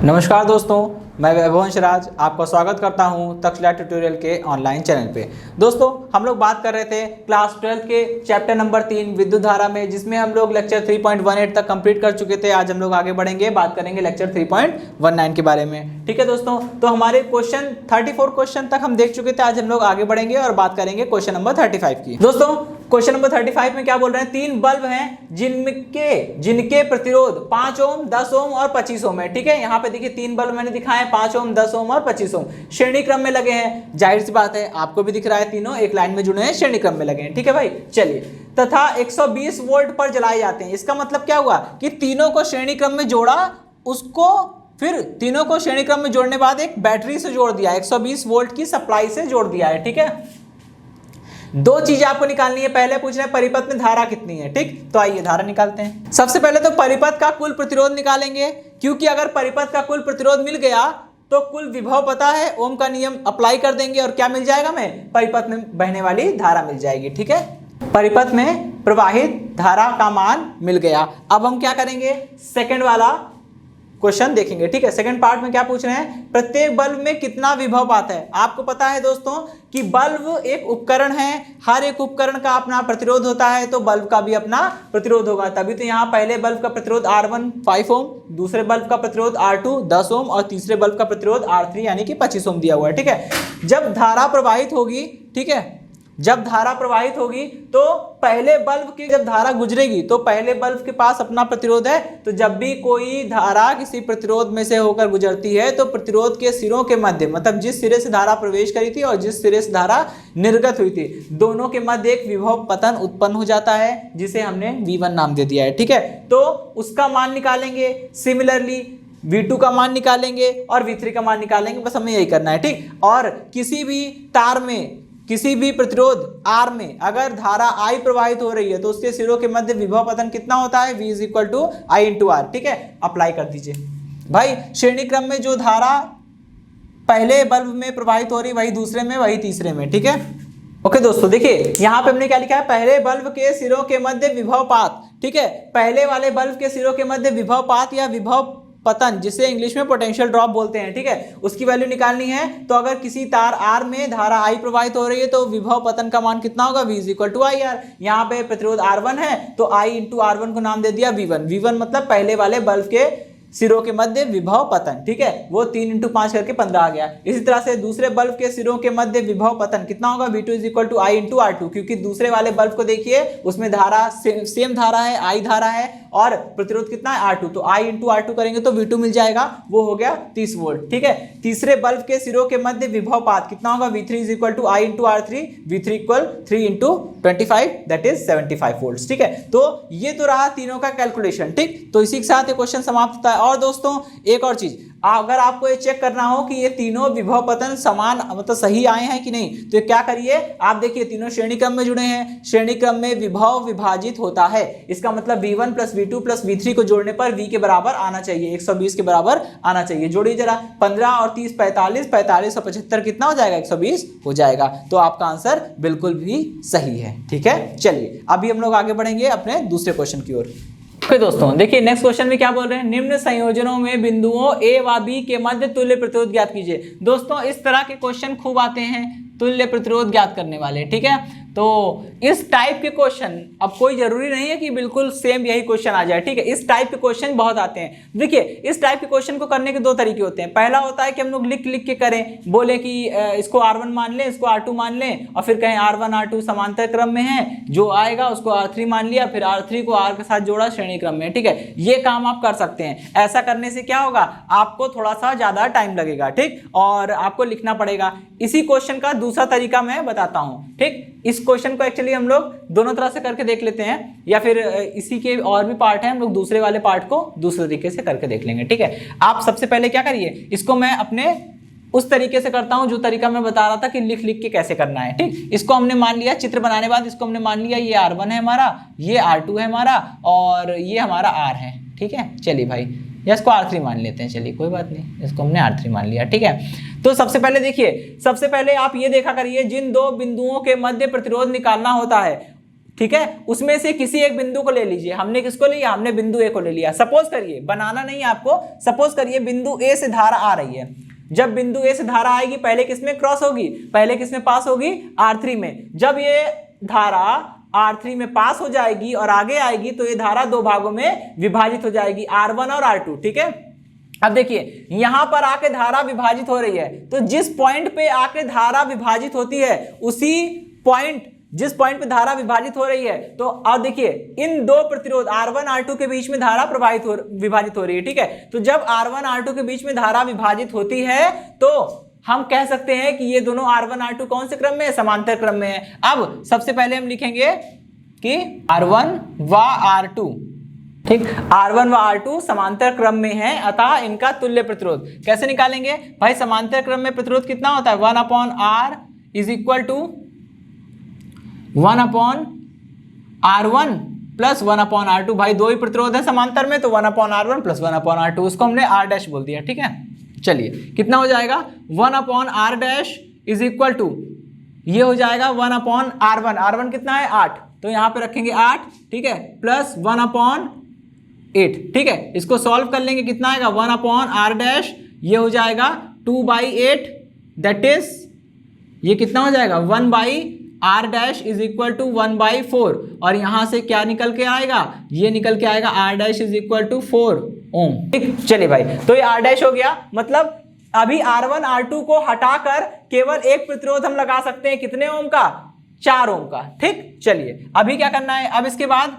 नमस्कार दोस्तों, मैं वैभवंश राज आपका स्वागत करता हूं तक्षशिला ट्यूटोरियल के ऑनलाइन चैनल पे। दोस्तों, हम लोग बात कर रहे थे क्लास 12 के चैप्टर नंबर 3 विद्युत धारा में, जिसमें हम लोग लेक्चर 3.18 तक कंप्लीट कर चुके थे। आज हम लोग आगे बढ़ेंगे, बात करेंगे लेक्चर 3.19 के बारे में। ठीक है दोस्तों, तो हमारे क्वेश्चन 34 क्वेश्चन तक हम देख चुके थे। आज हम लोग आगे बढ़ेंगे और बात करेंगे क्वेश्चन नंबर 35 की। दोस्तों, क्वेश्चन नंबर 35 में क्या बोल रहे हैं, 3 बल्ब हैं जिनके प्रतिरोध 5 ओम, 10 ओम और 25 ओम है। ठीक है, यहाँ पे देखिए 3 बल्ब मैंने दिखाए, 5 ओम, 10 ओम और 25 ओम, श्रेणी क्रम में लगे हैं। जाहिर सी बात है, आपको भी दिख रहा है, तीनों एक लाइन में जुड़े हैं, श्रेणी क्रम में लगे हैं। ठीक है भाई, चलिए। तथा 120 वोल्ट पर जलाए जाते हैं। इसका मतलब क्या हुआ कि तीनों को श्रेणी क्रम में जोड़ा, उसको फिर तीनों को श्रेणी क्रम में जोड़ने बाद एक बैटरी से जोड़ दिया, 120 वोल्ट की सप्लाई से जोड़ दिया है। ठीक है, दो चीजें आपको निकालनी है। पहले पूछ रहे हैं परिपथ में धारा कितनी है। ठीक, तो आइए धारा निकालते हैं। सबसे पहले तो परिपथ का कुल प्रतिरोध निकालेंगे, क्योंकि अगर परिपथ का कुल प्रतिरोध मिल गया तो कुल विभव पता है, ओम का नियम अप्लाई कर देंगे और क्या मिल जाएगा हमें, परिपथ में बहने वाली धारा मिल जाएगी। ठीक है, परिपथ में प्रवाहित धारा का मान मिल गया। अब हम क्या करेंगे, सेकंड वाला क्वेश्चन देखेंगे। ठीक है, सेकंड पार्ट में क्या पूछ रहे हैं, प्रत्येक बल्ब में कितना विभव पाता है। आपको पता है दोस्तों कि बल्ब एक उपकरण है, हर एक उपकरण का अपना प्रतिरोध होता है, तो बल्ब का भी अपना प्रतिरोध होगा। तभी तो यहाँ पहले बल्ब का प्रतिरोध R1 5 ओम, दूसरे बल्ब का प्रतिरोध R2 10 ओम और तीसरे बल्ब का प्रतिरोध R3 यानी कि 25 ओम दिया हुआ है। ठीक है, जब धारा प्रवाहित होगी, ठीक है, जब धारा प्रवाहित होगी तो पहले बल्ब की जब धारा गुजरेगी तो पहले बल्ब के पास अपना प्रतिरोध है। तो जब भी कोई धारा किसी प्रतिरोध में से होकर गुजरती है तो प्रतिरोध के सिरों के मध्य, मतलब जिस सिरे से धारा प्रवेश करी थी और जिस सिरे से धारा निर्गत हुई थी, दोनों के मध्य एक विभव पतन उत्पन्न हो जाता है, जिसे हमने V1 नाम दे दिया है। ठीक है, तो उसका मान निकालेंगे। सिमिलरली V2 का मान निकालेंगे और V3 का मान निकालेंगे, बस हमें यही करना है। ठीक, और किसी भी तार में, किसी भी प्रतिरोध R में अगर धारा I प्रवाहित हो रही है तो उसके सिरों के मध्य विभव पतन कितना होता है, V = I × R। ठीक है, अप्लाई कर दीजिए भाई। श्रेणी क्रम में जो धारा पहले बल्ब में प्रवाहित हो रही, वही दूसरे में, वही तीसरे में। ठीक है, ओके दोस्तों, देखिए यहाँ पे हमने क्या लिखा है, पहले बल्ब के सिरों के मध्य विभव पात। ठीक है, पहले वाले बल्ब के सिरों के मध्य विभव पात या विभव पतन, जिसे इंग्लिश में पोटेंशियल ड्रॉप बोलते हैं। ठीक है, उसकी वैल्यू निकालनी है। तो अगर किसी तार R में धारा I प्रवाहित हो रही है तो विभव पतन का मान कितना होगा, V = IR। यहाँ पे प्रतिरोध R1 है तो I × R1 को नाम दे दिया V1। V1 मतलब पहले वाले बल्ब के सिरों के मध्य विभव पतन। ठीक है, वो 3 × 5 करके 15 आ गया। इसी तरह से दूसरे बल्ब के सिरों के मध्य विभव पतन कितना होगा, V2 = I × R2, क्योंकि दूसरे वाले बल्ब को देखिए उसमें धारा सेम धारा है, I धारा है और प्रतिरोध कितना है, R2। तो I × R2 करेंगे तो V2 मिल जाएगा, वो हो गया 30 वोल्ट। ठीक है, तीसरे बल्ब के सिरों के मध्य विभव पात कितना होगा, V3 = I × R3, V3 = 3 × 25 that is 75 volt. ठीक है, तो ये तो रहा तीनों का कैलकुलेशन। ठीक, तो इसी के साथ ये क्वेश्चन समाप्त होता है। और दोस्तों एक और चीज, अगर आपको ये चेक करना हो कि ये तीनों विभव पतन समान, मतलब सही आए हैं कि नहीं, तो क्या करिए, आप देखिए तीनों श्रेणी क्रम में जुड़े हैं, श्रेणी क्रम में विभव विभाजित होता है। इसका मतलब V1 + V2 + V3 को जोड़ने पर V के बराबर आना चाहिए, 120 के बराबर आना चाहिए। जोड़िए जरा, 15 और 30 45, 45 और 75 कितना हो जाएगा, 120 हो जाएगा। तो आपका आंसर बिल्कुल भी सही है। ठीक है, चलिए अभी हम लोग आगे बढ़ेंगे अपने दूसरे क्वेश्चन की ओर। ओके दोस्तों, देखिए नेक्स्ट क्वेश्चन में क्या बोल रहे हैं, निम्न संयोजनों में बिंदुओं A व B के मध्य तुल्य प्रतिरोध ज्ञात कीजिए। दोस्तों इस तरह के क्वेश्चन खूब आते हैं, तुल्य प्रतिरोध ज्ञात करने वाले। ठीक है, तो इस टाइप के क्वेश्चन, अब कोई जरूरी नहीं है कि बिल्कुल सेम यही क्वेश्चन आ जाए। ठीक है, इस टाइप के क्वेश्चन बहुत आते हैं। देखिए इस टाइप के क्वेश्चन को करने के दो तरीके होते हैं। पहला होता है कि हम लोग लिख लिख के करें, बोले कि इसको R1 मान लें, इसको R2 मान लें, और फिर कहें R1 R2 समांतर क्रम में है, जो आएगा उसको R3 मान लिया, फिर R3 को R के साथ जोड़ा श्रेणी क्रम में। ठीक है, ये काम आप कर सकते हैं। ऐसा करने से क्या होगा, आपको थोड़ा सा ज्यादा टाइम लगेगा। ठीक, और आपको लिखना पड़ेगा। इसी क्वेश्चन का दूसरा तरीका मैं बताता हूं। ठीक, इस क्वेश्चन को एक्चुअली हम लोग दोनों तरह से करके देख लेते हैं, या फिर इसी के और भी पार्ट है, हम लोग दूसरे वाले पार्ट को दूसरे तरीके से करके देख लेंगे। ठीक है, आप सबसे पहले क्या करिए, इसको मैं अपने उस तरीके से करता हूं जो तरीका मैं बता रहा था कि लिख लिख के कैसे करना है। ठीक, इसको हमने मान लिया, चित्र बनाने बाद इसको हमने मान लिया, ये R1 है हमारा, ये R2 है हमारा और ये हमारा R है। ठीक है, चलिए भाई, या इसको R3 मान लेते हैं, चलिए कोई बात नहीं, इसको हमने R3 मान लिया। ठीक है, तो सबसे पहले देखिए, सबसे पहले आप ये देखा करिए, जिन दो बिंदुओं के मध्य प्रतिरोध निकालना होता है ठीक है, उसमें से किसी एक बिंदु को ले लीजिए। हमने किसको लिया? हमने बिंदु ए को ले लिया। सपोज करिए, बनाना नहीं है आपको, सपोज करिए बिंदु ए से धारा आ रही है। जब बिंदु ए से धारा आएगी पहले किसमें क्रॉस होगी? पहले किसमें पास होगी? R3 में। जब ये धारा R3 में पास हो जाएगी और आगे आएगी तो ये धारा दो भागों में विभाजित हो जाएगी, R1 और R2। ठीक है, अब देखिए यहां पर आके धारा विभाजित हो रही है, तो जिस पॉइंट पे आके धारा विभाजित होती है उसी पॉइंट, जिस पॉइंट पे धारा विभाजित हो रही है, तो अब देखिए इन दो प्रतिरोध R1 R2 के बीच में धारा विभाजित हो रही है। ठीक है, तो जब R1 R2 के बीच में धारा विभाजित होती है तो हम कह सकते हैं कि ये दोनों R1 R2 कौन से क्रम में है? समांतर क्रम में है। अब सबसे पहले हम लिखेंगे कि R1 व R2, ठीक, R1 व R2 समांतर क्रम में है, अतः इनका तुल्य प्रतिरोध कैसे निकालेंगे भाई? समांतर क्रम में प्रतिरोध कितना होता है? 1/R is equal to 1/R1 plus 1/R2। भाई दो ही प्रतिरोध है समांतर में, तो 1/R1 प्लस 1/R2, उसको हमने R डैश बोल दिया। ठीक है, चलिए कितना हो जाएगा? 1/R dash is equal to, ये हो जाएगा 1/R1। R1 कितना है? 8, तो यहां पे रखेंगे 8, ठीक है, प्लस 1/8। ठीक है, इसको सॉल्व कर लेंगे, कितना आएगा? 1/R डैश, ये हो जाएगा 2/8, दैट इज ये कितना हो जाएगा? 1/R dash is equal to 1/4, और यहां से क्या निकल के आएगा? ये निकल के आएगा R dash is equal to 4 ohm. ठीक, चलिए भाई, तो ये R डैश हो गया। मतलब अभी R1 R2 को हटाकर केवल एक प्रतिरोध हम लगा सकते हैं, कितने ओम का? 4 ओम का। ठीक, चलिए अभी क्या करना है? अब इसके बाद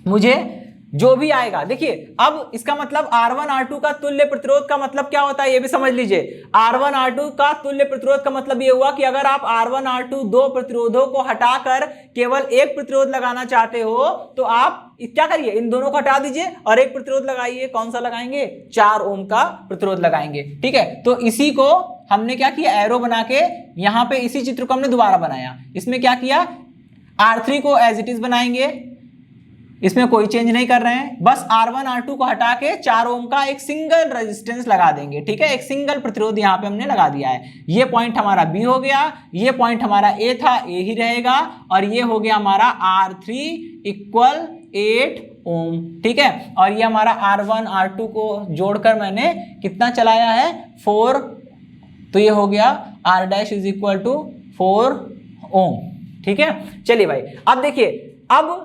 मुझे जो भी आएगा, देखिए अब इसका मतलब R1 R2 का तुल्य प्रतिरोध का मतलब क्या होता है ये भी समझ लीजिए। R1 R2 का तुल्य प्रतिरोध का मतलब ये हुआ कि अगर आप R1 R2 दो प्रतिरोधों को हटाकर केवल एक प्रतिरोध लगाना चाहते हो तो आप क्या करिए? इन दोनों को हटा दीजिए और एक प्रतिरोध लगाइए। कौन सा लगाएंगे? 4 ओम का प्रतिरोध लगाएंगे। ठीक है, तो इसी को हमने क्या किया? एरो बना के यहां पे इसी चित्र को हमने दोबारा बनाया। इसमें क्या किया? R3 को एज इट इज बनाएंगे, इसमें कोई चेंज नहीं कर रहे हैं, बस R1 R2 को हटा के 4 ओम का एक सिंगल रेजिस्टेंस लगा देंगे। ठीक है, एक सिंगल प्रतिरोध यहाँ पे हमने लगा दिया है। ये पॉइंट हमारा B हो गया, ये पॉइंट हमारा A था, A ही रहेगा, और ये हो गया हमारा R3 इक्वल 8 ओम। ठीक है, और ये हमारा R1 R2 को जोड़कर मैंने कितना चलाया है? 4, तो ये हो गया R dash is equal to 4 ohm. ठीक है, चलिए भाई अब देखिए, अब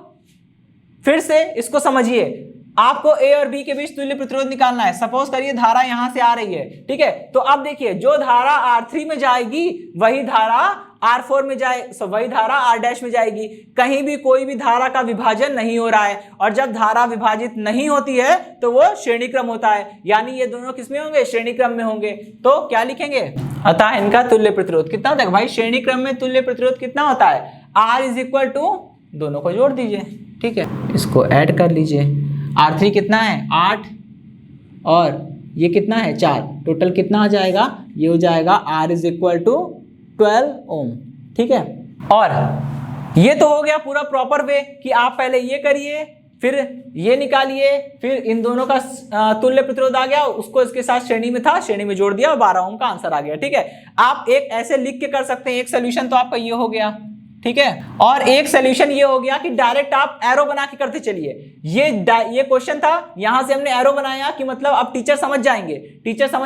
फिर से इसको समझिए। आपको ए और बी के बीच तुल्य प्रतिरोध निकालना है। सपोज करिए धारा यहां से आ रही है, ठीक है, तो अब देखिए जो धारा R3 में जाएगी वही धारा R4 में वही धारा R डैश में जाएगी। कहीं भी कोई भी धारा का विभाजन नहीं हो रहा है, और जब धारा विभाजित नहीं होती है तो वो श्रेणी क्रम होता है, यानी ये दोनों किसमें होंगे? श्रेणी क्रम में होंगे। तो क्या लिखेंगे? अतः इनका तुल्य प्रतिरोध कितना होता है भाई? श्रेणी क्रम में तुल्य प्रतिरोध कितना होता है? R इज इक्वल टू, दोनों को जोड़ दीजिए, ठीक है, इसको ऐड कर लीजिए। R3 कितना है? 8, और ये कितना है? 4, टोटल कितना आ जाएगा? ये हो जाएगा R इज इक्वल टू 12 ओम। ठीक है, और ये तो हो गया पूरा प्रॉपर वे कि आप पहले ये करिए, फिर ये निकालिए, फिर इन दोनों का तुल्य प्रतिरोध आ गया, उसको इसके साथ श्रेणी में था, श्रेणी में जोड़ दिया, 12 ओम का आंसर आ गया। ठीक है, आप एक ऐसे लिख के कर सकते हैं। एक सोल्यूशन तो आपका ये हो गया, ठीक है, और एक सोल्यूशन ये हो गया कि डायरेक्ट आप एरो बना के करते चलिए। ये क्वेश्चन था, यहां से हमने एरो बनाया कि मतलब अब टीचर समझ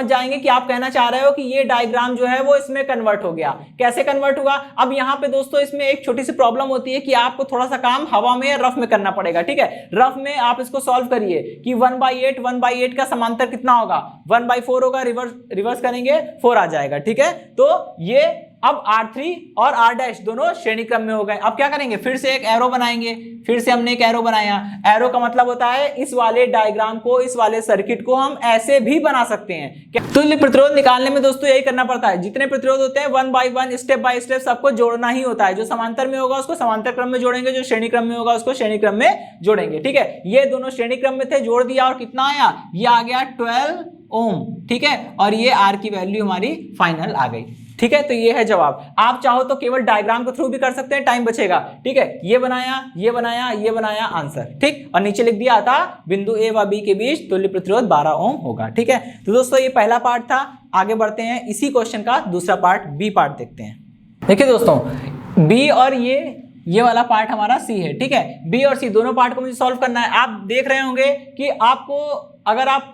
जाएंगे कि आप कहना चाह रहे हो कि ये डायग्राम जो है वो इसमें कन्वर्ट हो गया। कैसे कन्वर्ट हुआ? अब यहाँ पे दोस्तों इसमें एक छोटी सी प्रॉब्लम होती है कि आपको थोड़ा सा काम हवा में, रफ में करना पड़ेगा। ठीक है, रफ में आप इसको सॉल्व करिए कि 1/8 का समांतर कितना होगा? 1/4 होगा, रिवर्स करेंगे 4 आ जाएगा। ठीक है, तो ये अब R3 और R डैश दोनों श्रेणी क्रम में हो गए। अब क्या करेंगे? फिर से एक एरो बनाएंगे। फिर से हमने एक एरो बनाया। एरो का मतलब होता है इस वाले डायग्राम को, इस वाले सर्किट को हम ऐसे भी बना सकते हैं। तुल्य प्रतिरोध निकालने में दोस्तों यही करना पड़ता है। जितने प्रतिरोध होते हैं 1 by 1 स्टेप बाय स्टेप सबको जोड़ना ही होता है। जो समांतर में होगा उसको समांतर क्रम में जोड़ेंगे, जो श्रेणी क्रम में होगा उसको श्रेणी क्रम में जोड़ेंगे। ठीक है, ये दोनों श्रेणी क्रम में थे, जोड़ दिया और कितना आया? ये आ गया 12 ओम। ठीक है, और ये R की वैल्यू हमारी फाइनल आ गई। ठीक है, तो ये है जवाब। आप चाहो तो केवल डायग्राम के थ्रू भी कर सकते हैं, टाइम बचेगा। ठीक है, ये बनाया, ये बनाया, ये बनाया, आंसर। ठीक, और नीचे लिख दिया था बिंदु ए व बी के बीच तुल्य प्रतिरोध 12 ओम होगा। ठीक है, तो दोस्तों ये पहला पार्ट था। आगे बढ़ते हैं, इसी क्वेश्चन का दूसरा पार्ट, बी पार्ट देखते हैं। देखिए दोस्तों, बी और ये ये वाला पार्ट हमारा सी है, ठीक है। बी और सी दोनों पार्ट को मुझे सॉल्व करना है। आप देख रहे होंगे कि आपको, अगर आप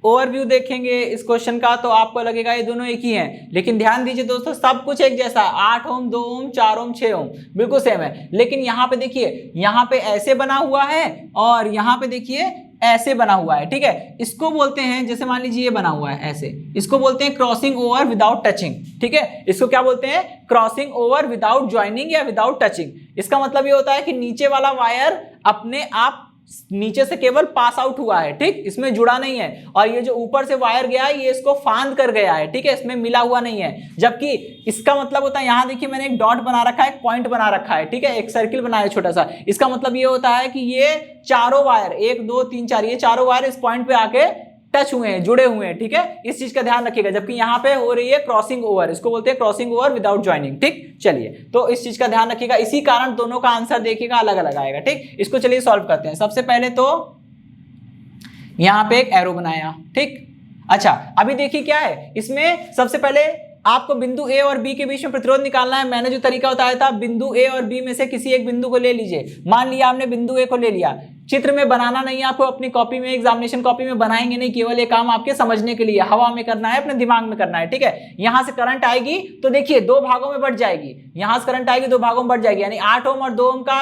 ओवरव्यू देखेंगे इस क्वेश्चन का तो आपको लगेगा ये दोनों एक ही हैं, लेकिन ध्यान दीजिए दोस्तों, सब कुछ एक जैसा है। 8 ओम, 2 ओम, 4 ओम, 6 ओम बिल्कुल सेम है, लेकिन यहाँ पे देखिए, यहाँ पे ऐसे बना हुआ है और यहाँ पे देखिए ऐसे बना हुआ है, ठीक है। इसको बोलते हैं, जैसे मान लीजिए ये बना हुआ है ऐसे, इसको बोलते हैं क्रॉसिंग ओवर विदाउट टचिंग, ठीक है। इसको क्या बोलते हैं? क्रॉसिंग ओवर विदाउट ज्वाइनिंग या विदाउट टचिंग। इसका मतलब ये होता है कि नीचे वाला वायर अपने आप नीचे से केवल पास आउट हुआ है, ठीक, इसमें जुड़ा नहीं है, और ये जो ऊपर से वायर गया है ये इसको फांद कर गया है, ठीक है, इसमें मिला हुआ नहीं है। जबकि इसका मतलब होता है, यहां देखिए मैंने एक डॉट बना रखा है, एक पॉइंट बना रखा है, ठीक है, एक सर्किल बनाया है छोटा सा। इसका मतलब ये होता है कि ये चारों वायर, 1 2 3 4, ये चारों वायर इस पॉइंट पे आके टच हुए हैं, जुड़े हुए हैं, ठीक है, इस चीज का ध्यान रखिएगा। जबकि यहाँ पे हो रही है क्रॉसिंग ओवर, इसको बोलते हैं क्रॉसिंग ओवर विदाउट ज्वाइनिंग, ठीक। चलिए, तो इस चीज का ध्यान रखिएगा, इसी कारण दोनों का आंसर देखिएगा अलग अलग आएगा, ठीक। इसको चलिए सॉल्व करते हैं। सबसे पहले तो यहाँ पे एक एरो बनाया, ठीक। अच्छा, अभी देखिए क्या है इसमें, सबसे पहले आपको बिंदु ए और बी के बीच में प्रतिरोध निकालना है। मैंने जो तरीका बताया था, बिंदु ए और बी में से किसी एक बिंदु को ले लीजिए। मान लिया आपने बिंदु ए को ले लिया, चित्र में बनाना नहीं है आपको, अपनी कॉपी में, एग्जामिनेशन कॉपी में बनाएंगे नहीं, केवल ये काम आपके समझने के लिए, हवा में करना है, अपने दिमाग में करना है, ठीक है। यहां से करंट आएगी तो देखिए 2 भागों में बढ़ जाएगी, यहां से करंट आएगी 2 भागों में बढ़ जाएगी, यानी 8 ओम और 2 ओम का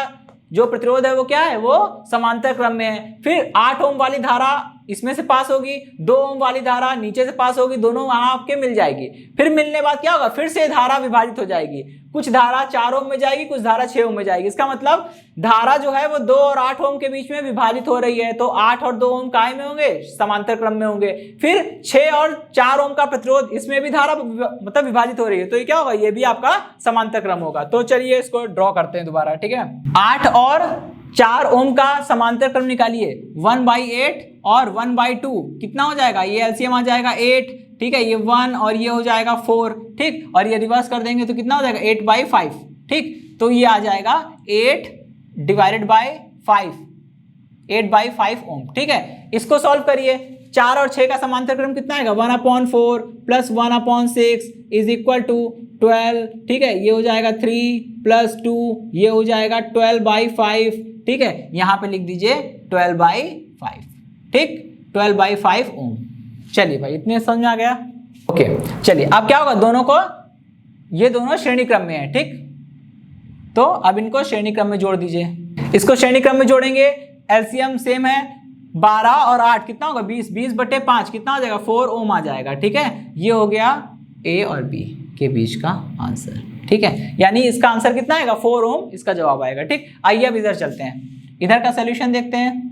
जो प्रतिरोध है वो क्या है, वो समांतर क्रम में है। फिर 8 ओम वाली धारा इसमें से पास होगी, 2 ओम वाली धारा नीचे से पास होगी, दोनों वहां आपके मिल जाएगी। फिर मिलने बाद क्या होगा, फिर से धारा विभाजित हो जाएगी, कुछ धारा 4 ओम में जाएगी, कुछ धारा 6 ओम में जाएगी। इसका मतलब धारा जो है वो 2 और 8 ओम के बीच में विभाजित हो रही है, तो 8 और 2 ओम काय में होंगे, समांतर क्रम में होंगे। फिर 6 और 4 ओम का प्रतिरोध, इसमें भी धारा मतलब विभाजित हो रही है, तो ये क्या होगा, ये भी आपका समांतर क्रम होगा। तो चलिए इसको ड्रॉ करते हैं दोबारा, ठीक है। 8 और 4 ओम का समांतर क्रम निकालिए, 1/8 और 1/2 कितना हो जाएगा, ये एलसीएम आ जाएगा 8, ठीक है, ये 1 और ये हो जाएगा 4, ठीक, और ये रिवर्स कर देंगे तो कितना हो जाएगा 8/5, ठीक। तो ये आ जाएगा 8 डिवाइडेड बाय 5, 8/5 ओम, ठीक है। इसको सॉल्व करिए, 4 और 6 का समांतर क्रम कितना आएगा, 1/4 प्लस 1/6 इज इक्वल टू 12, ठीक है, ये हो जाएगा 3 प्लस 2, ये हो जाएगा 12/5, ठीक है। यहाँ पे लिख दीजिए 12/5, ठीक, 12/5 ओम। चलिए भाई, इतने समझ में आ गया, ओके। चलिए अब क्या होगा, दोनों को, ये दोनों श्रेणी क्रम में है, ठीक, तो अब इनको श्रेणी क्रम में जोड़ दीजिए। इसको श्रेणी क्रम में जोड़ेंगे, एलसीएम सेम है, 12 और 8 कितना होगा, 20, 20/5 कितना हो जाएगा, 4 ओम आ जाएगा, ठीक है। ये हो गया ए और बी के बीच का आंसर, ठीक है, यानी इसका आंसर कितना आएगा, 4 ओम इसका जवाब आएगा, ठीक। आइए अब इधर चलते हैं, इधर का सोल्यूशन देखते हैं,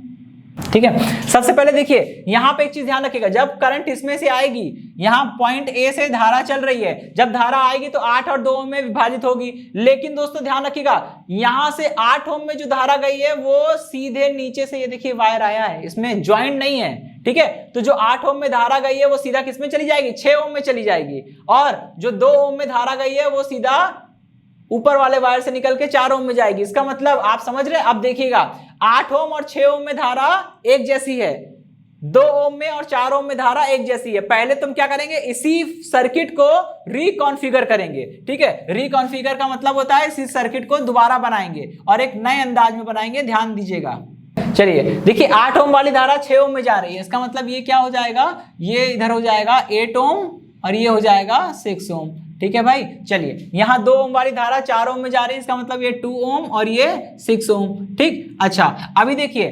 ठीक है। सबसे पहले देखिए, यहां पे एक चीज ध्यान रखिएगा, जब करंट इसमें से आएगी, यहां पॉइंट ए से धारा चल रही है, जब धारा आएगी तो 8 और 2 ओम में विभाजित होगी। लेकिन दोस्तों ध्यान रखिएगा, यहां से 8 ओम में जो धारा गई है वो सीधे नीचे से, ये देखिए वायर आया है, इसमें ज्वाइंट नहीं है, ठीक है। तो जो 8 ओम में धारा गई है वो सीधा किस में चली जाएगी, 6 ओम में चली जाएगी, और जो 2 ओम में धारा गई है वो सीधा ऊपर वाले वायर से निकल के 4 ओम में जाएगी। इसका मतलब आप समझ रहे हैं। अब देखिएगा, 8 ओम और 6 ओम में धारा एक जैसी है, 2 ओम में और 4 ओम में धारा एक जैसी है। पहले तुम क्या करेंगे, इसी सर्किट को रिकॉन्फ़िगर करेंगे, ठीक है। रिकॉन्फ़िगर का मतलब होता है इसी सर्किट को दोबारा बनाएंगे और एक नए अंदाज में बनाएंगे, ध्यान दीजिएगा। चलिए देखिए, 8 ओम वाली धारा 6 ओम में जा रही है, इसका मतलब ये क्या हो जाएगा, ये इधर हो जाएगा 8 ओम और ये हो जाएगा 6 ओम, ठीक है भाई। चलिए, यहाँ 2 ओम वाली धारा 4 ओम में जा रही है, इसका मतलब ये 2 ओम और ये 6 ओम, ठीक। अच्छा, अभी देखिए,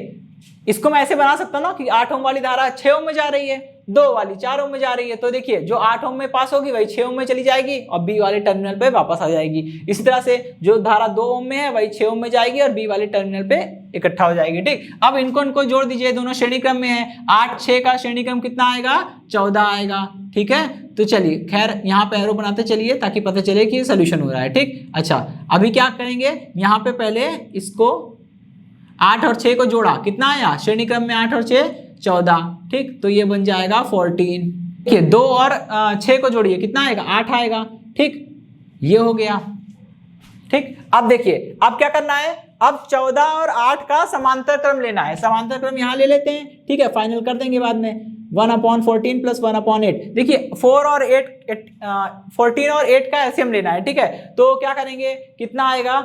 इसको मैं ऐसे बना सकता हूं ना कि 8 ओम वाली धारा 6 ओम में जा रही है, 2 वाली 4 ओम में जा रही है, तो देखिए जो 8 ओम में पास होगी वही 6 ओम में चली जाएगी और बी वाले टर्मिनल पे वापस आ जाएगी। इसी तरह से जो धारा 2 ओम में है वही 6 ओम में जाएगी और बी वाले टर्मिनल पे इकट्ठा हो जाएगी, ठीक। अब इनको जोड़ दीजिए, दोनों श्रेणी क्रम में है, 8 6 का श्रेणी क्रम कितना आएगा, 14 आएगा, ठीक है। तो चलिए, खैर यहाँ पे एरो बनाते चलिए ताकि पता चले कि सोल्यूशन हो रहा है, ठीक। अच्छा, अभी क्या करेंगे, यहाँ पे पहले इसको 8 और 6 को जोड़ा, कितना आया श्रेणी क्रम में, 8 और 6 14, ठीक। तो ये बन जाएगा 14, ठीक है। 2 और 6 को जोड़िए, कितना आएगा, 8 आएगा, ठीक। ये हो गया, ठीक। अब देखिए, अब क्या करना है, अब 14 और 8 का समांतर क्रम लेना है। समांतर क्रम यहाँ ले लेते हैं, ठीक है, फाइनल कर देंगे बाद में। 1/14 प्लस 1/8, देखिए 4 और 8 14 और 8 का एलसीएम लेना है, ठीक है। तो क्या करेंगे, कितना आएगा,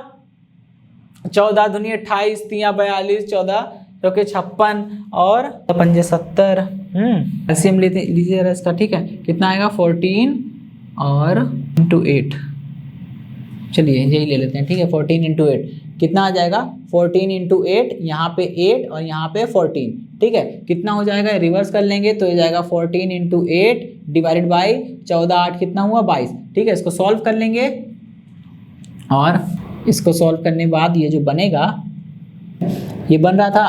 14 दूनी 28, 3 42, 14 चौके 56 और 5 70। एलसीएम लीजिए जरा इसका, ठीक है। कितना आएगा 14 और इंटू 8, चलिए यही ले लेते हैं, ठीक है। 14 इंटू 8 कितना आ जाएगा 14 इंटू 8, यहाँ पे 8 और यहाँ पे 14, ठीक है। कितना हो जाएगा, रिवर्स कर लेंगे तो ये जाएगा 14 इंटू 8 डिवाइडेड बाई 14 8 कितना हुआ 22, ठीक है। इसको सॉल्व कर लेंगे और इसको सॉल्व करने के बाद ये जो बनेगा, ये बन रहा था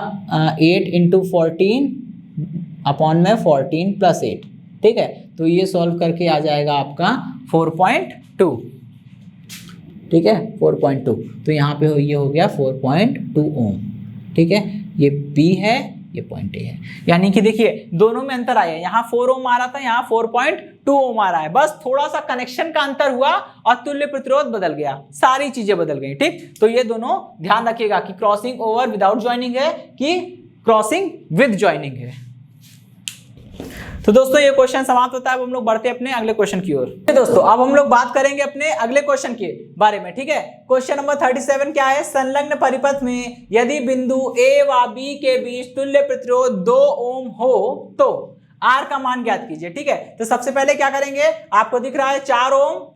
8 इंटू 14 अपॉन में 14 प्लस 8, ठीक है। तो ये सॉल्व करके आ जाएगा आपका 4.2, ठीक है 4.2। तो यहाँ पे ये हो गया 4.2 ओम, ठीक है। ये B है, ये पॉइंट A है। यानी कि देखिए दोनों में अंतर आया है, यहाँ 4 ओम आ रहा था, यहाँ 4.2 ओम आ रहा है। बस थोड़ा सा कनेक्शन का अंतर हुआ और तुल्य प्रतिरोध बदल गया, सारी चीजें बदल गई, ठीक। तो ये दोनों ध्यान रखिएगा कि क्रॉसिंग ओवर विदाउट ज्वाइनिंग है कि क्रॉसिंग विद ज्वाइनिंग है। तो दोस्तों ये क्वेश्चन समाप्त होता है। अब हम लोग बढ़ते हैं अपने अगले क्वेश्चन की ओर। दोस्तों अब हम लोग बात करेंगे अपने अगले क्वेश्चन के बारे में, ठीक है। क्वेश्चन नंबर 37 क्या है, संलग्न परिपथ में यदि बिंदु A व B के बीच तुल्य प्रतिरोध 2 ओम हो तो R का मान ज्ञात कीजिए, ठीक है। तो सबसे पहले क्या करेंगे, आपको दिख रहा है 4 ओम,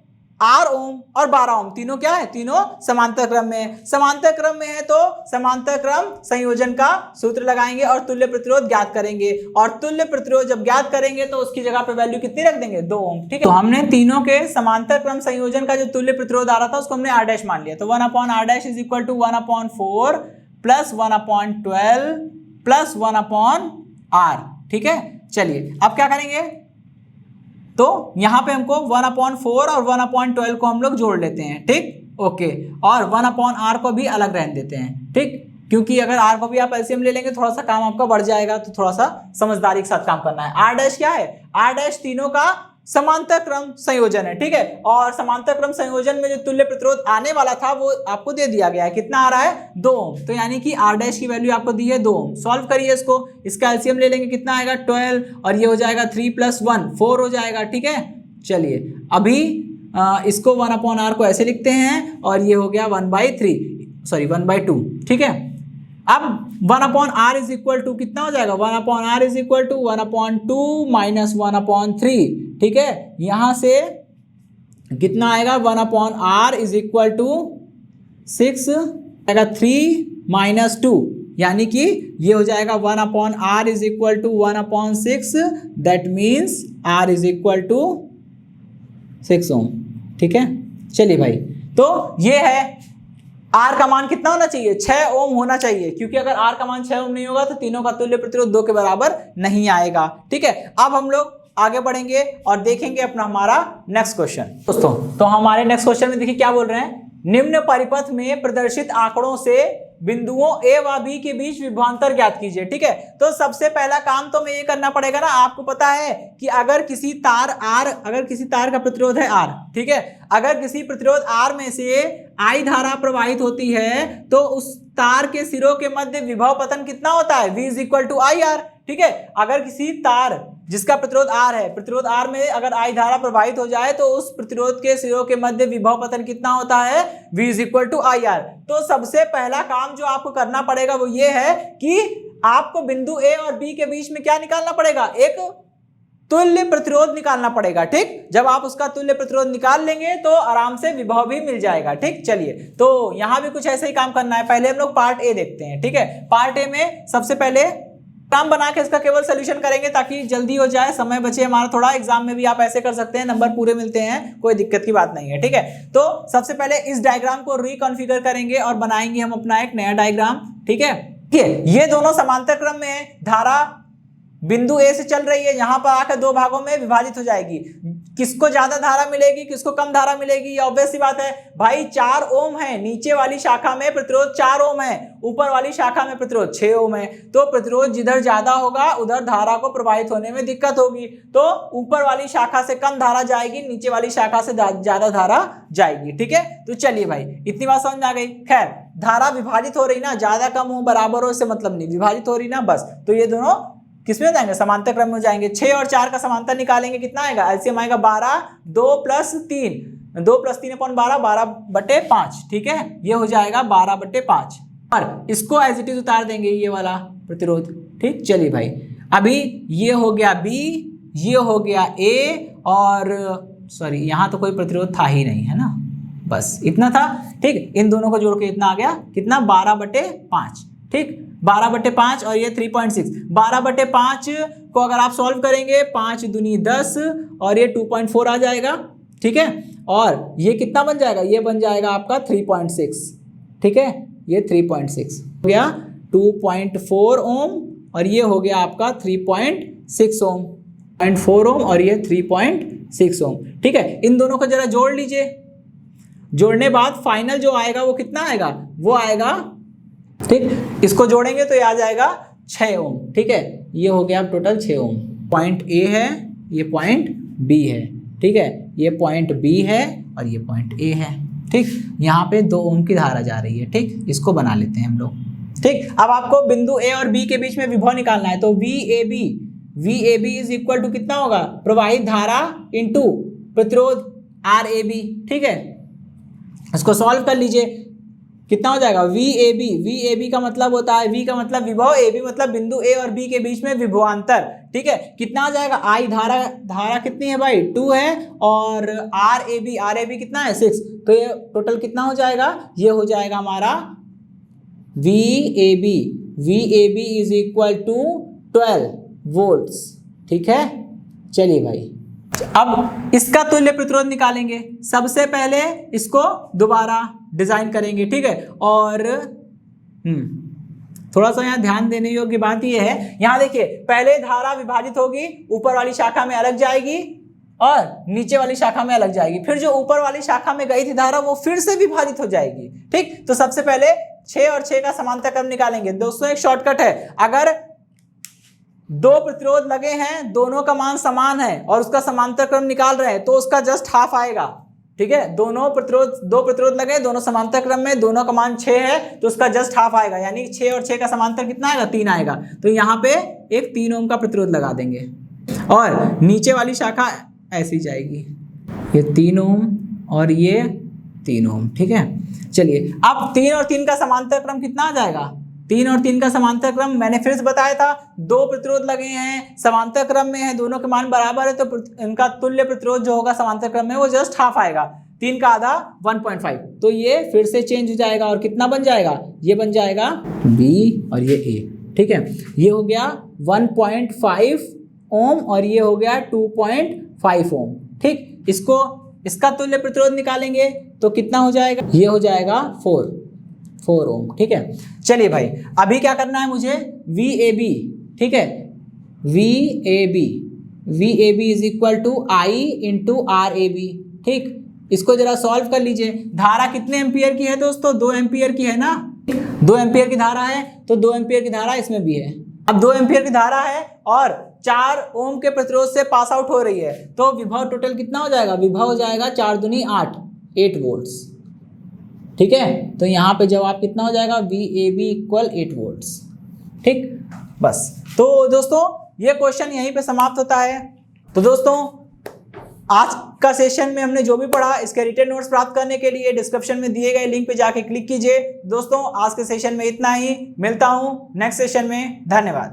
8 ओम और 12 ओम, तीनों क्या है, तीनों समांतर क्रम में है। समांतर क्रम में है तो समांतर क्रम संयोजन का सूत्र लगाएंगे और तुल्य प्रतिरोध ज्ञात करेंगे। और तुल्य प्रतिरोध जब ज्ञात करेंगे तो उसकी जगह पे वैल्यू कितनी रख देंगे, 2 ओम, ठीक है। तो हमने तीनों के समांतर क्रम संयोजन का जो तुल्य प्रतिरोध आ रहा था उसको हमने R डैश मान लिया। तो 1/R dash is equal to 1/4 plus 1/12 plus 1/R, ठीक है। चलिए अब क्या करेंगे, तो यहां पे हमको 1/4 और 1/12 को हम लोग जोड़ लेते हैं, ठीक, ओके। और 1/R को भी अलग रहने देते हैं, ठीक, क्योंकि अगर R को भी आप एलसीएम ले लेंगे थोड़ा सा काम आपका बढ़ जाएगा, तो थोड़ा सा समझदारी के साथ काम करना है। R डैश क्या है, R डैश तीनों का समांतर क्रम संयोजन है, ठीक है। और समांतर क्रम संयोजन में जो तुल्य प्रतिरोध आने वाला था वो आपको दे दिया गया है, कितना आ रहा है 2 ओम। तो यानी कि R डैश की वैल्यू आपको दी है 2 ओम। सॉल्व करिए इसको, इसका एलसीएम ले लेंगे, कितना आएगा 12 और ये हो जाएगा 3 + 1 4 हो जाएगा, ठीक है। चलिए अभी इसको 1/R को ऐसे लिखते हैं और ये हो गया 1/2, ठीक है। अब 1/R इज इक्वल टू कितना हो जाएगा, 1/R is equal to 1/2 minus 1/3, ठीक है। यहां से कितना आएगा, 1/R इज इक्वल टू 6 आएगा, 3 माइनस 2, यानी कि ये हो जाएगा 1/R is equal to 1/6, that means R is equal to 6 ohm, ठीक है। चलिए भाई, तो ये है R का मान कितना होना चाहिए, 6 ओम होना चाहिए, क्योंकि अगर R का मान 6 ओम नहीं होगा तो तीनों का तुल्य प्रतिरोध 2 के बराबर नहीं आएगा, ठीक है। अब हम लोग आगे बढ़ेंगे और देखेंगे अपना हमारा नेक्स्ट क्वेश्चन। दोस्तों तो हमारे नेक्स्ट क्वेश्चन में देखिए क्या बोल रहे हैं, निम्न परिपथ में प्रदर्शित आंकड़ों से बिंदुओं A व B के बीच विभवांतर ज्ञात कीजिए, ठीक है। तो सबसे पहला काम तो हमें ये करना पड़ेगा ना, आपको पता है कि अगर किसी तार का प्रतिरोध है R, ठीक है, अगर किसी प्रतिरोध R में से I धारा प्रवाहित होती है तो उस तार के सिरों के मध्य विभव पतन कितना होता है, V = IR, ठीक है। अगर किसी तार जिसका प्रतिरोध R है, प्रतिरोध R में अगर I धारा प्रवाहित हो जाए तो उस प्रतिरोध के सिरों के मध्य विभव पतन कितना होता है, V = IR। तो सबसे पहला काम जो आपको करना पड़ेगा वो ये है कि आपको बिंदु A और B के बीच में क्या निकालना पड़ेगा, एक तुल्य प्रतिरोध निकालना पड़ेगा, ठीक। जब आप उसका तुल्य प्रतिरोध निकाल लेंगे तो आराम से विभव भी मिल जाएगा, ठीक। चलिए तो यहां भी कुछ ऐसे ही काम करना है। पहले हम लोग पार्ट ए देखते हैं, ठीक है। पार्ट ए में सबसे पहले काम बना के इसका केवल सोल्यूशन करेंगे ताकि जल्दी हो जाए, समय बचे हमारा थोड़ा। एग्जाम में भी आप ऐसे कर सकते हैं, नंबर पूरे मिलते हैं, कोई दिक्कत की बात नहीं है, ठीक है। तो सबसे पहले इस डायग्राम को रिकॉन्फ़िगर करेंगे और बनाएंगे हम अपना एक नया डायग्राम, ठीक है। ये दोनों समांतर क्रम में है, धारा बिंदु ए से चल रही है, यहां पर आकर 2 भागों में विभाजित हो जाएगी। किसको ज्यादा धारा मिलेगी, किसको कम धारा मिलेगी, ऑब्वियस सी बात है भाई। 4 ओम है, नीचे वाली शाखा में प्रतिरोध 4 ओम है, ऊपर वाली शाखा में प्रतिरोध 6 ओम है। तो प्रतिरोध जिधर ज्यादा होगा उधर धारा को प्रवाहित होने में दिक्कत होगी, तो ऊपर वाली शाखा से कम धारा जाएगी, नीचे वाली शाखा से ज्यादा धारा जाएगी, ठीक है। तो चलिए भाई, इतनी बात समझ आ गई। खैर, धारा विभाजित हो रही ना, ज्यादा कम हो बराबर हो इससे मतलब नहीं, विभाजित हो रही ना बस। तो ये दोनों किसमें हो जाएंगे, समांतर क्रम में हो जाएंगे। 6 और 4 का समांतर निकालेंगे, कितना आएगा, एलसीएम आएगा 12, 2 + 3, 2 + 3/12 12/5, ठीक है, ये हो जाएगा 12/5 और इसको एज इट इज उतार देंगे ये वाला प्रतिरोध। ठीक, चलिए भाई, अभी ये हो गया B, ये हो गया A और सॉरी यहाँ तो कोई प्रतिरोध था ही नहीं, है ना, बस इतना था। ठीक, इन दोनों को जोड़ के इतना आ गया, कितना, 12/5। ठीक, 12/5 और ये 3.6। 12/5 को अगर आप सॉल्व करेंगे 5 दूनी 10 और ये 2.4 आ जाएगा। ठीक है, और ये कितना बन जाएगा, ये बन जाएगा आपका 3.6। ठीक है, ये 3.6 हो गया, 2.4 ओम और ये हो गया आपका 3.6 ओम, 0.4 ओम और ये 3.6 ओम। ठीक है, इन दोनों को जरा जोड़ लीजिए, जोड़ने बाद फाइनल जो आएगा वो कितना आएगा, वो आएगा, ठीक, इसको जोड़ेंगे तो ये आ जाएगा 6 ओम। ठीक है, ये हो गया टोटल 6 ओम। पॉइंट A है, ये पॉइंट B है। ठीक है, ये पॉइंट B है और ये पॉइंट A है। ठीक, यहाँ पे 2 ओम की धारा जा रही है। ठीक, इसको बना लेते हैं हम लोग। ठीक, अब आपको बिंदु A और B के बीच में विभव निकालना है, तो VAB इज इक्वल टू कितना होगा, प्रवाहित धारा इंटू प्रतिरोध RAB। ठीक है, इसको सॉल्व कर लीजिए, कितना हो जाएगा, VAB का मतलब होता है, V का मतलब विभव, AB मतलब बिंदु A और B के बीच में विभवांतर। ठीक है, कितना आ जाएगा, I धारा कितनी है भाई, 2 है और RAB कितना है, 6, तो ये टोटल कितना हो जाएगा, ये हो जाएगा हमारा VAB is equal to 12 volts. ठीक है, चलिए भाई, अब इसका तुल्य प्रतिरोध निकालेंगे। सबसे पहले इसको दोबारा डिजाइन करेंगे। ठीक है, और थोड़ा सा यहाँ ध्यान देने योग्य बात यह है, यहाँ देखिए पहले धारा विभाजित होगी, ऊपर वाली शाखा में अलग जाएगी और नीचे वाली शाखा में अलग जाएगी, फिर जो ऊपर वाली शाखा में गई थी धारा वो फिर से विभाजित हो जाएगी। ठीक, तो सबसे पहले 6 और 6 का समांतर क्रम निकालेंगे। दोस्तों एक शॉर्टकट है, अगर 2 प्रतिरोध लगे हैं, दोनों का मान समान है और उसका समांतर क्रम निकाल रहे हैं, तो उसका जस्ट हाफ आएगा। ठीक है, 2 प्रतिरोध लगे, दोनों समांतर क्रम में, दोनों का मान 6 है, तो उसका जस्ट हाफ आएगा, यानी 6 और 6 का समांतर कितना आएगा, 3 आएगा। तो यहाँ पे एक 3 ओम का प्रतिरोध लगा देंगे और नीचे वाली शाखा ऐसी जाएगी, ये 3 ओम और ये 3 ओम। ठीक है, चलिए अब 3 और 3 का समांतर क्रम कितना आ जाएगा, 3 और 3 का समांतर क्रम मैंने फिर से बताया था, 2 प्रतिरोध लगे हैं, समांतर क्रम में है, दोनों के मान बराबर है, तो इनका तुल्य प्रतिरोध जो होगा समांतर क्रम में वो जस्ट हाफ आएगा, 3 का आधा 1.5, तो ये फिर से चेंज हो जाएगा और कितना बन जाएगा, ये बन जाएगा B और ये A। ठीक है, ये हो गया 1.5 ओम और ये हो गया 2.5 ओम। ठीक, इसका तुल्य प्रतिरोध निकालेंगे तो कितना हो जाएगा, ये हो जाएगा 4 ओम। ठीक है, चलिए भाई, अभी क्या करना है मुझे, VAB। ठीक है, VAB is equal to I into RAB। ठीक, इसको जरा सॉल्व कर लीजिए। धारा कितने एम्पियर की है दोस्तों, 2 एम्पियर की है ना, 2 एम्पियर की धारा है, तो 2 एम्पियर की धारा इसमें भी है। अब 2 एम्पियर की धारा है और 4 ओम के प्रतिरोध से पास आउट हो रही है, तो विभव टोटल कितना हो जाएगा, विभव हो जाएगा 4 दूनी 8 वोल्ट्स। ठीक है, तो यहाँ पे जवाब कितना हो जाएगा, VAB इक्वल 8 वोल्ट्स। ठीक, बस, तो दोस्तों ये क्वेश्चन यहीं पे समाप्त होता है। तो दोस्तों आज का सेशन में हमने जो भी पढ़ा, इसके रिटन नोट्स प्राप्त करने के लिए डिस्क्रिप्शन में दिए गए लिंक पे जाके क्लिक कीजिए। दोस्तों आज के सेशन में इतना ही, मिलता हूँ नेक्स्ट सेशन में, धन्यवाद।